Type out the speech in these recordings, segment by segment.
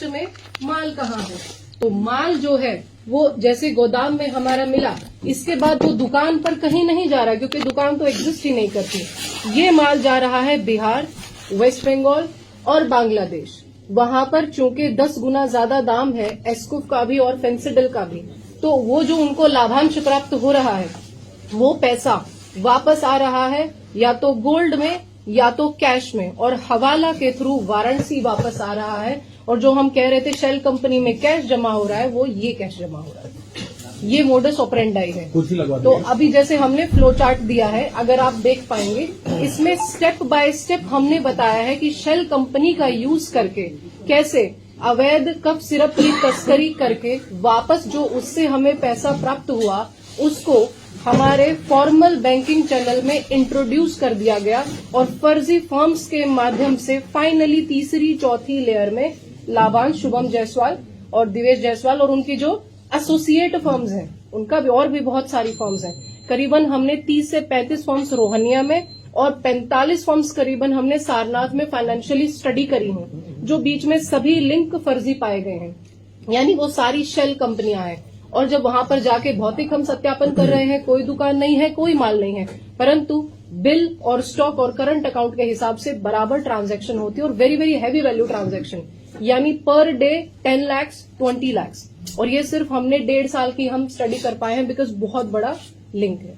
पक्ष में माल कहाँ है। तो माल जो है वो जैसे गोदाम में हमारा मिला, इसके बाद वो दुकान पर कहीं नहीं जा रहा क्योंकि दुकान तो एग्जिस्ट ही नहीं करती। ये माल जा रहा है बिहार, वेस्ट बंगाल और बांग्लादेश। वहां पर चूंकि 10 गुना ज्यादा दाम है एस्कुफ का भी और फेंसिडल का भी, तो वो जो उनको लाभांश प्राप्त हो रहा है वो पैसा वापस आ रहा है या तो गोल्ड में या तो कैश में, और हवाला के थ्रू वाराणसी वापस आ रहा है। और जो हम कह रहे थे शेल कंपनी में कैश जमा हो रहा है, वो ये कैश जमा हो रहा है। ये मोडस ऑपरेंडाई है। तो अभी जैसे हमने फ्लो चार्ट दिया है, अगर आप देख पाएंगे इसमें स्टेप बाय स्टेप हमने बताया है कि शेल कंपनी का यूज करके कैसे अवैध कफ सिरप की तस्करी करके वापस जो उससे हमें पैसा प्राप्त हुआ उसको हमारे फॉर्मल बैंकिंग चैनल में इंट्रोड्यूस कर दिया गया, और फर्जी फर्म्स के माध्यम से फाइनली तीसरी चौथी लेयर में लाभांश शुभम जायसवाल और दिवेश जायसवाल और उनकी जो एसोसिएट फर्म्स हैं, उनका भी और भी बहुत सारी फर्म्स हैं। करीबन हमने 30 से 35 फर्म्स रोहनिया में और 45 फर्म्स करीबन हमने सारनाथ में फाइनेंशियली स्टडी करी हैं, जो बीच में सभी लिंक फर्जी पाए गए हैं, यानी वो सारी शेल कंपनियां हैं। और जब वहां पर जाके भौतिक हम सत्यापन कर रहे हैं, कोई दुकान नहीं है, कोई माल नहीं है, परंतु बिल और स्टॉक और करंट अकाउंट के हिसाब से बराबर ट्रांजैक्शन होती है और very very heavy value transaction, यानी पर डे 10 लाख 20 लाख। और ये सिर्फ हमने 1.5 साल की हम स्टडी कर पाए हैं बिकॉज बहुत बड़ा लिंक है।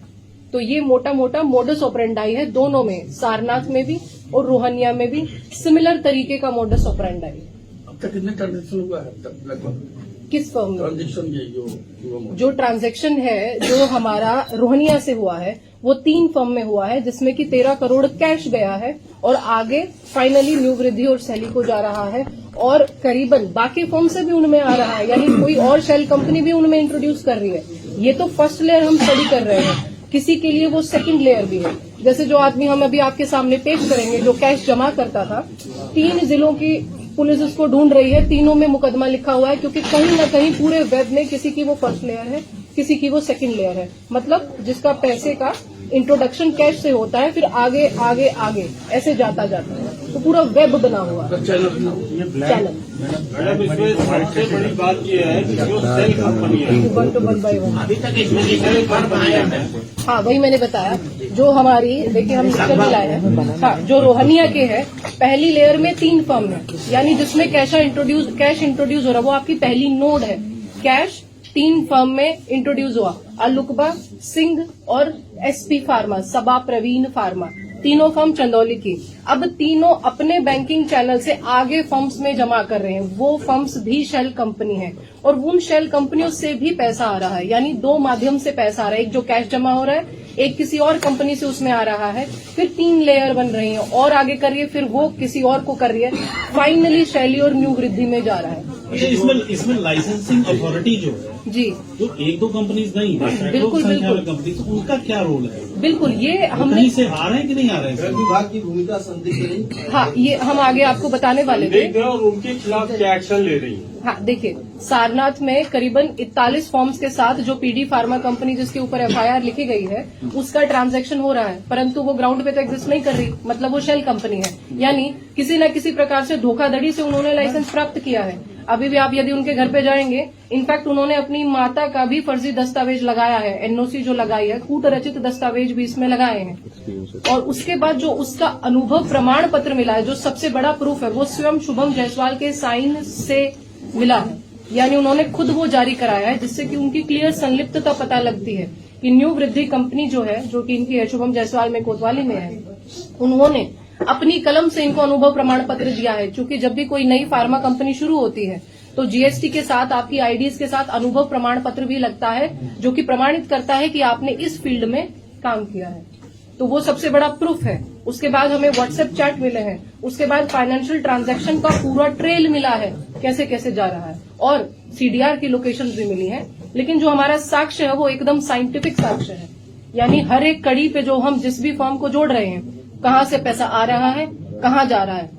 तो ये मोटा मोटा मोडस ऑपरेंडाई है दोनों में, सारनाथ में भी और रोहनिया में भी सिमिलर तरीके का मोडस ऑपरेंडाई है। अब तक कितने ट्रांजेक्शन हुआ है अब तक लगभग? किस फर्म में? ट्रांजेक्शन जो ट्रांजैक्शन है जो हमारा रोहनिया से हुआ है वो 3 फर्म में हुआ है, जिसमें कि 13 करोड़ कैश गया है और आगे फाइनली न्यू वृद्धि और सैली को जा रहा है, और करीबन बाकी फर्म से भी उनमें आ रहा है, यानी कोई और शेल कंपनी भी उनमें इंट्रोड्यूस कर रही है। ये तो फर्स्ट लेयर हम स्टडी कर रहे हैं, किसी के लिए वो सेकंड लेयर भी है। जैसे जो आदमी हम अभी आपके सामने पेश करेंगे जो कैश जमा करता था, 3 जिलों की पुलिस उसको ढूंढ रही है, तीनों में मुकदमा लिखा हुआ है क्योंकि कहीं न कहीं पूरे वेब में किसी की वो फर्स्ट लेयर है, किसी की वो सेकंड लेयर है। मतलब जिसका पैसे का इंट्रोडक्शन कैश से होता है, फिर आगे आगे आगे ऐसे जाता जाता है, तो पूरा वेब बना हुआ है चैनल। सबसे बड़ी बात यह है कि जो सेल कंपनी है 1 to 1 by 1 अभी तक इसमें सेल फर्म आया है। हाँ, वही मैंने बताया। जो हमारी देखिए हम लिखकर भी लाए हैं, हाँ, जो रोहनिया के है पहली लेयर में 3 फर्म है, यानी जिसमें कैश इंट्रोड्यूस हो रहा है, वो आपकी पहली नोड है। कैश 3 फर्म में इंट्रोड्यूस हुआ, अलुकबा, सिंह और एसपी फार्मा, सबा प्रवीण फार्मा, तीनों फर्म चंदौली की। अब तीनों अपने बैंकिंग चैनल से आगे फर्म्स में जमा कर रहे हैं, वो फर्म्स भी शेल कंपनी है और उन शेल कंपनियों से भी पैसा आ रहा है, यानी 2 माध्यम से पैसा आ रहा है, एक जो कैश जमा हो रहा है, एक किसी और कंपनी से उसमें आ रहा है, फिर 3 लेयर बन रही है और आगे कर रही है, फिर वो किसी और को कर रही है, फाइनली शैली और न्यू वृद्धि में जा रहा है। इसमें लाइसेंसिंग अथॉरिटी जो है जी, जो 1-2 कंपनीज नहीं है, बिल्कुल बिल्कुल कंपनीज, उनका क्या रोल है? बिल्कुल, ये हमने कहीं से आ रहे हैं कि नहीं आ रहे हैं? विभाग की भूमिका संदिग्ध नहीं। हाँ, ये हम आगे आपको बताने वाले थे। और उनके खिलाफ क्या एक्शन ले रही है? हाँ, देखिए सारनाथ में करीबन 41 फॉर्म्स के साथ जो पीडी फार्मा कंपनी जिसके ऊपर एफआईआर लिखी गई है उसका ट्रांजैक्शन हो रहा है, परंतु वो ग्राउंड पे तो एग्जिस्ट नहीं कर रही, मतलब वो शेल कंपनी है, यानी किसी न किसी प्रकार से धोखाधड़ी से उन्होंने लाइसेंस प्राप्त किया है। अभी भी आप यदि उनके घर पे जाएंगे, इनफैक्ट उन्होंने अपनी माता का भी फर्जी दस्तावेज लगाया है, एनओसी जो लगाई है, कूट रचित दस्तावेज भी इसमें लगाए हैं। और उसके बाद जो उसका अनुभव प्रमाण पत्र मिला है, जो सबसे बड़ा प्रूफ है, वो स्वयं शुभम जायसवाल के साइन से मिला है, यानी उन्होंने खुद वो जारी कराया है, जिससे कि उनकी क्लियर संलिप्तता पता लगती है कि न्यू वृद्धि कंपनी जो है, जो कि इनकी है शुभम जायसवाल में कोतवाली में है, उन्होंने अपनी कलम से इनको अनुभव प्रमाण पत्र दिया है। क्योंकि जब भी कोई नई फार्मा कंपनी शुरू होती है तो जीएसटी के साथ आपकी आईडीज के साथ अनुभव प्रमाण पत्र भी लगता है, जो कि प्रमाणित करता है कि आपने इस फील्ड में काम किया है, तो वो सबसे बड़ा प्रूफ है। उसके बाद हमें व्हाट्सएप चैट मिले हैं, उसके बाद फाइनेंशियल ट्रांजैक्शन का पूरा ट्रेल मिला है, कैसे कैसे जा रहा है, और सीडीआर की लोकेशन भी मिली है। लेकिन जो हमारा साक्ष्य है वो एकदम साइंटिफिक साक्ष्य है, यानी हर एक कड़ी पे जो हम जिस भी फर्म को जोड़ रहे हैं, कहाँ से पैसा आ रहा है, कहाँ जा रहा है,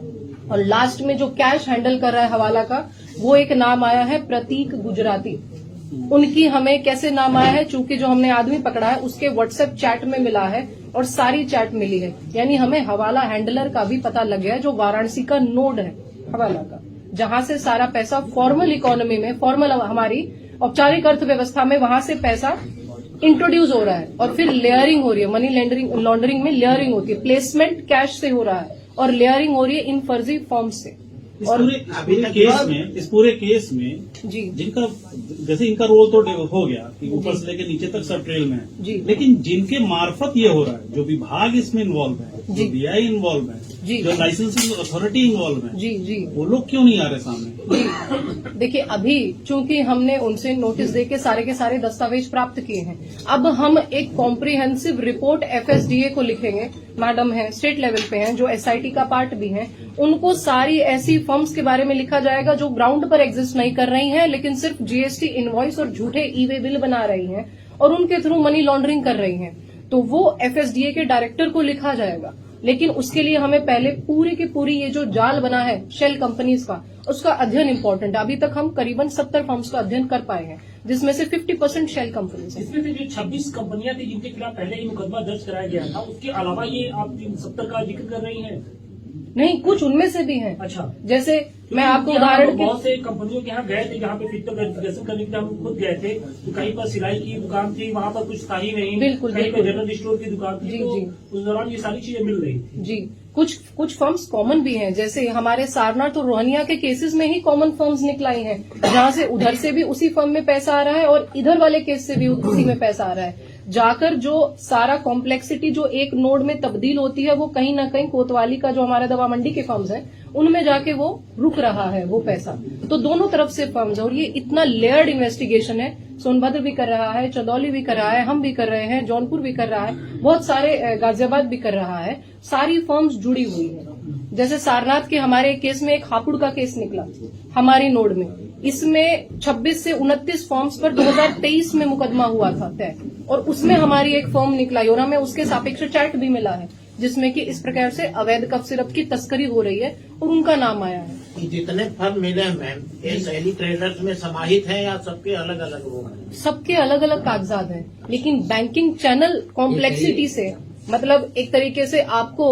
और लास्ट में जो कैश हैंडल कर रहा है हवाला का, वो एक नाम आया है प्रतीक गुजराती। उनकी हमें कैसे नाम आया है, चूंकि जो हमने आदमी पकड़ा है उसके व्हाट्सएप चैट में मिला है और सारी चैट मिली है, यानी हमें हवाला हैंडलर का भी पता लग गया, जो वाराणसी का नोड है हवाला का, जहां से सारा पैसा फॉर्मल इकोनॉमी में, फॉर्मल हमारी औपचारिक अर्थव्यवस्था में वहां से पैसा इंट्रोड्यूस हो रहा है और फिर लेयरिंग हो रही है। मनी लॉन्ड्रिंग में लेयरिंग होती है, प्लेसमेंट कैश से हो रहा है और लेयरिंग हो रही है इन फर्जी फॉर्म्स से। इस पूरे केस में जी जिनका जैसे इनका रोल तो हो गया कि ऊपर से लेकर नीचे तक सब ट्रेल में है, जी। लेकिन जिनके मार्फत ये हो रहा है, जो विभाग इसमें इन्वॉल्व है, जी। जो बीआई इन्वॉल्व है, जी। जो लाइसेंसिंग अथॉरिटी इन्वॉल्व है, जी जी वो लोग क्यों नहीं आ रहे सामने? जी देखिए, अभी चूंकि हमने उनसे नोटिस देके सारे के सारे दस्तावेज प्राप्त किए हैं, अब हम एक कॉम्प्रिहेंसिव रिपोर्ट एफएसडीए को लिखेंगे। मैडम है, स्टेट लेवल पे हैं, जो एसआईटी का पार्ट भी हैं, उनको सारी ऐसी फर्म्स के बारे में लिखा जाएगा जो ग्राउंड पर एग्जिस्ट नहीं कर रही हैं, लेकिन सिर्फ जीएसटी इनवॉइस और झूठे ई वे बिल बना रही हैं और उनके थ्रू मनी लॉन्ड्रिंग कर रही हैं। तो वो एफएसडीए के डायरेक्टर को लिखा जाएगा, लेकिन उसके लिए हमें पहले पूरी की पूरी ये जो जाल बना है शेल कंपनीज का, उसका अध्ययन इम्पोर्टेंट है। अभी तक हम करीबन 70 फर्म्स का अध्ययन कर पाए हैं, जिसमें से 50% शेल कंपनीज हैं। इसमें से जो 26 कंपनियां थी जिनके खिलाफ पहले ही मुकदमा दर्ज कराया गया था, उसके अलावा ये आप 70 का जिक्र कर रही हैं? नहीं, कुछ उनमें से भी हैं। अच्छा, जैसे मैं आपको यहाँ उदाहरण के बहुत से कंपनियों के यहाँ गए थे जहाँ पे फिजिकल वेरिफिकेशन करने के लिए हम खुद गए थे, तो कहीं पर सिलाई की दुकान थी, वहाँ पर कुछ था ही नहीं। बिल्कुल, कहीं पर बिल्कुल। जनरल स्टोर की दुकान थी, जी, तो जी। उस दौरान ये सारी चीजें मिल रही थी। जी, कुछ फर्म्स कॉमन भी हैं, जैसे हमारे सारनाथ और रोहनिया के केसेस में ही कॉमन फर्म्स निकलाई हैं, जहां से उधर से भी उसी फर्म में पैसा आ रहा है और इधर वाले केस से भी उसी में पैसा आ रहा है। जाकर जो सारा कॉम्प्लेक्सिटी जो एक नोड में तब्दील होती है, वो कहीं ना कहीं कोतवाली का जो हमारा दवा मंडी के फर्म्स हैं, उनमें जाके वो रुक रहा है वो पैसा। तो दोनों तरफ से फर्म्स, और ये इतना लेयर्ड इन्वेस्टिगेशन है। सोनभद्र भी कर रहा है, चंदौली भी कर रहा है, हम भी कर रहे हैं, जौनपुर भी कर रहा है, बहुत सारे, गाजियाबाद भी कर रहा है। सारी फर्म्स जुड़ी हुई है। जैसे सारनाथ के हमारे केस में एक हापुड़ का केस निकला हमारी नोड में, इसमें 26 से 29 फर्म्स पर 2023 में मुकदमा हुआ था तय, और उसमें हमारी एक फर्म निकलाई और हमें उसके सापेक्ष चैट भी मिला है, जिसमें कि इस प्रकार से अवैध कफ सिरप की तस्करी हो रही है और उनका नाम आया है। जितने फर्म मिले हैं मैम, ये सैली ट्रेडर्स में समाहित हैं या सबके अलग अलग वो हैं? सबके अलग अलग कागजात हैं, लेकिन बैंकिंग चैनल कॉम्प्लेक्सिटी से, मतलब एक तरीके से आपको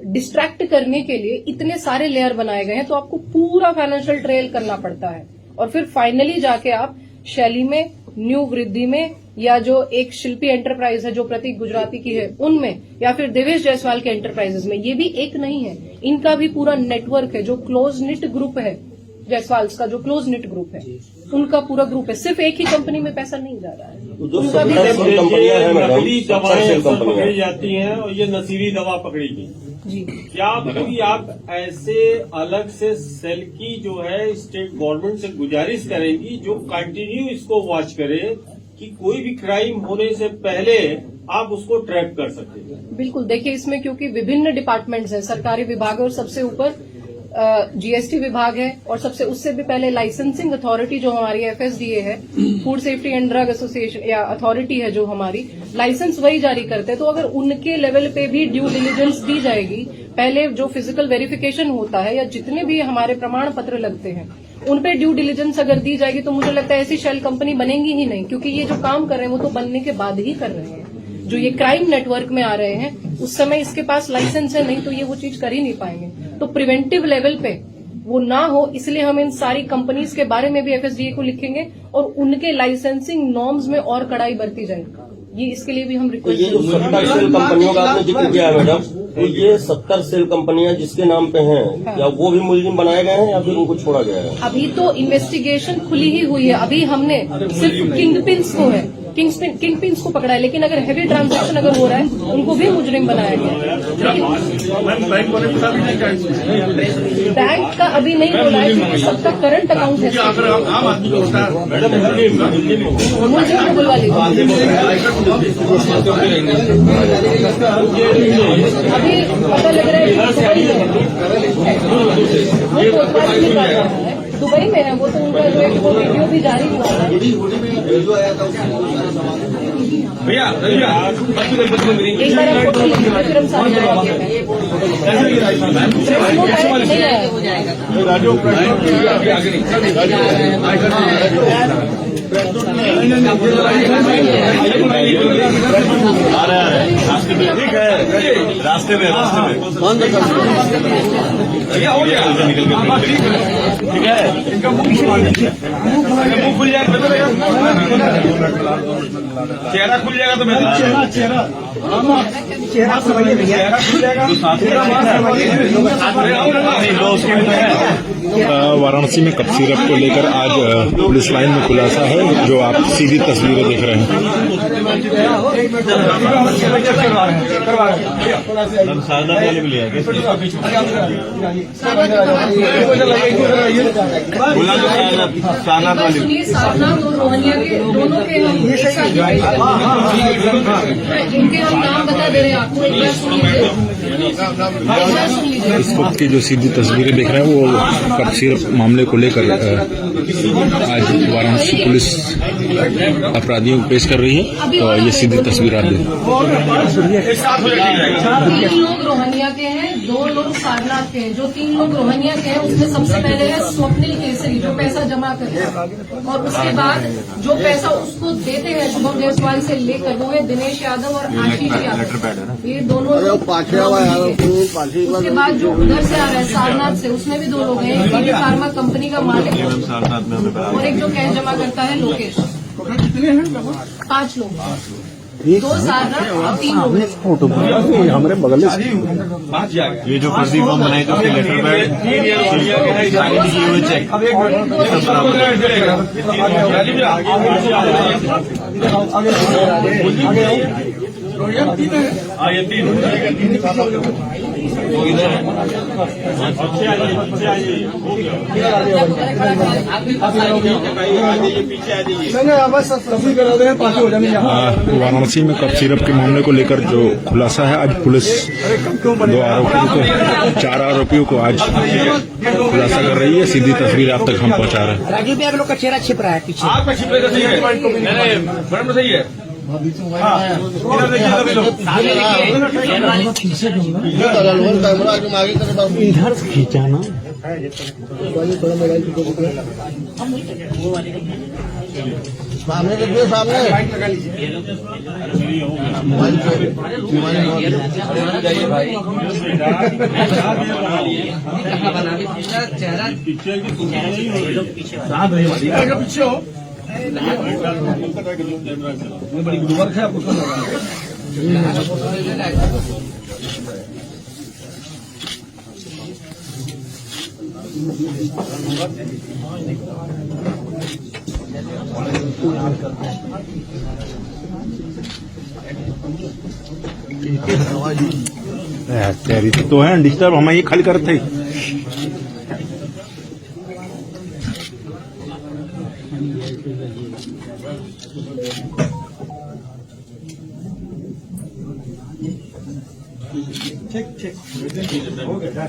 डिस्ट्रैक्ट करने के लिए इतने सारे लेयर बनाए गए हैं, तो आपको पूरा फाइनेंशियल ट्रेल करना पड़ता है और फिर फाइनली जाके आप शैली में, न्यू वृद्धि में, या जो एक शिल्पी एंटरप्राइज है जो प्रतीक गुजराती की है उनमें, या फिर देवेश जायसवाल के एंटरप्राइजेस में, ये भी एक नहीं है, इनका भी पूरा नेटवर्क है। जो क्लोज निट ग्रुप है जायसवाल का, जो क्लोज निट ग्रुप है, उनका पूरा ग्रुप है। सिर्फ एक ही कंपनी में पैसा नहीं जा रहा है, जो उनका भी कंपनियां हैं मैडम, नकली दवाएं सबसे अक्सर कंपनियां पकड़ी जाती हैं और ये नशीली दवा पकड़ी गई। जी। क्या कोई आप ऐसे अलग से सेल की जो है स्टेट गवर्नमेंट से गुजारिश करेंगी जो कंटिन्यू इसको वॉच करे कि कोई भी क्राइम होने से पहले आप उसको ट्रैप कर सकें? बिल्कुल, देखिए इसमें क्योंकि विभिन्न डिपार्टमेंट्स हैं, सरकारी विभाग है और सबसे ऊपर जीएसटी विभाग है, और सबसे उससे भी पहले लाइसेंसिंग अथॉरिटी जो हमारी एफएसडीए है, food safety and drug association या अथॉरिटी है जो हमारी, लाइसेंस वही जारी करते हैं। तो अगर उनके लेवल पे भी ड्यू डिलिजेंस दी जाएगी, पहले जो फिजिकल वेरिफिकेशन होता है या जितने भी हमारे प्रमाण पत्र लगते हैं उन पे ड्यू डिलिजेंस अगर दी जाएगी, तो मुझे लगता है ऐसी शेल कंपनी बनेगी ही नहीं, क्योंकि ये जो काम कर रहे हैं वो तो बनने के बाद ही कर रहे हैं। जो ये क्राइम नेटवर्क में आ रहे हैं उस समय इसके पास लाइसेंस है, नहीं तो ये वो चीज कर ही नहीं पाएंगे। तो प्रिवेंटिव लेवल पे वो ना हो, इसलिए हम इन सारी कंपनीज के बारे में भी एफएसडीए को लिखेंगे और उनके लाइसेंसिंग नॉर्म्स में और कड़ाई बरती जाएगी। ये इसके लिए भी हम तो रिक्वेस्ट ये जो 70 सेल कंपनियों का आपने जिक्र किया है मैडम, तो ये 70 सेल कंपनियां जिसके नाम पे हैं, हाँ। या वो भी मुलजिम बनाए गए हैं या फिर उनको छोड़ा गया है? अभी तो इन्वेस्टिगेशन खुली ही हुई है, अभी हमने सिर्फ किंगपिन्स को है, किंगपिन्स को पकड़ा है, लेकिन अगर हैवी ट्रांजैक्शन अगर हो रहा है उनको भी मुजरिम बनाया गया है। बैंक वाले बता भी नहीं चाहिए। बैंक का अभी नहीं बोला है क्योंकि सबका करंट अकाउंट है, अगर आम आदमी को होता है मुलजिम को बुलवा लीजिए। अभी पता लग रहा है दुबई में वो कोतवाली में कर रहा है, दुबई में है वो, तो उनका जो एक वो वीडियो भी जारी हुआ है। एक बार हम फोटो लीजिए, फिर हम सारे जवाब देंगे। नहीं आया। रास्ते में भैया हो गया ठीक है इनका मुंह खुल जाएगा चेहरा खुल जाएगा तो मैं चेहरा खुल जाएगा। वाराणसी में कप सिरप को लेकर आज पुलिस लाइन में खुलासा है, जो आप सीधी तस्वीरें देख रहे हैं। सुनिए, सारनाथ और रोहनिया के दोनों के हम एक साथ इनके हम नाम बता दे रहे हैं आपको, एक बार सुन लीजिए। इस वक्त की जो सीधी तस्वीरें देख रहे हैं वो कप सिरप मामले को लेकर आज वाराणसी पुलिस अपराधियों को पेश कर रही है। तो ये सीधी तस्वीर आप देखें। 3 लोग रोहनिया के हैं, 2 लोग सारनाथ के हैं। जो 3 लोग रोहनिया के हैं उसमें सबसे पहले है स्वप्निल केसरी, जो पैसा जमा करते हैं, और उसके बाद जो पैसा उसको देते हैं शुभम जायसवाल से लेकर, वो है दिनेश यादव और आशीष यादव। ये दोनों उसके बाद जो उधर से आ रहा है सारनाथ से, उसमें भी 2 लोग हैं, एक फार्मा कंपनी का मालिक और एक जो कैश जमा करता है लोकेश। 5 लोग, 2 सारनाथ और 3 लोग। हमारे बगल में ये जो फर्जी फॉर्म बनाए थे उसके लेटर वाराणसी में कप सिरप के मामले को लेकर जो खुलासा है, आज पुलिस 4 आरोपियों को आज खुलासा कर रही है। सीधी तस्वीर आप तक हम पहुंचा रहे हैं। राजीव भी आप लोग का चेहरा छिप रहा है पीछे। आपका छिपे तो सही है, मैडम सही है। इधर से खींचा ना। सामने देखिए, सामने पीछे हो बड़ी वर्क है आपको। तेरी तो है डिस्टर्ब, हम ये खाली करते ठीक ठीक हो गया।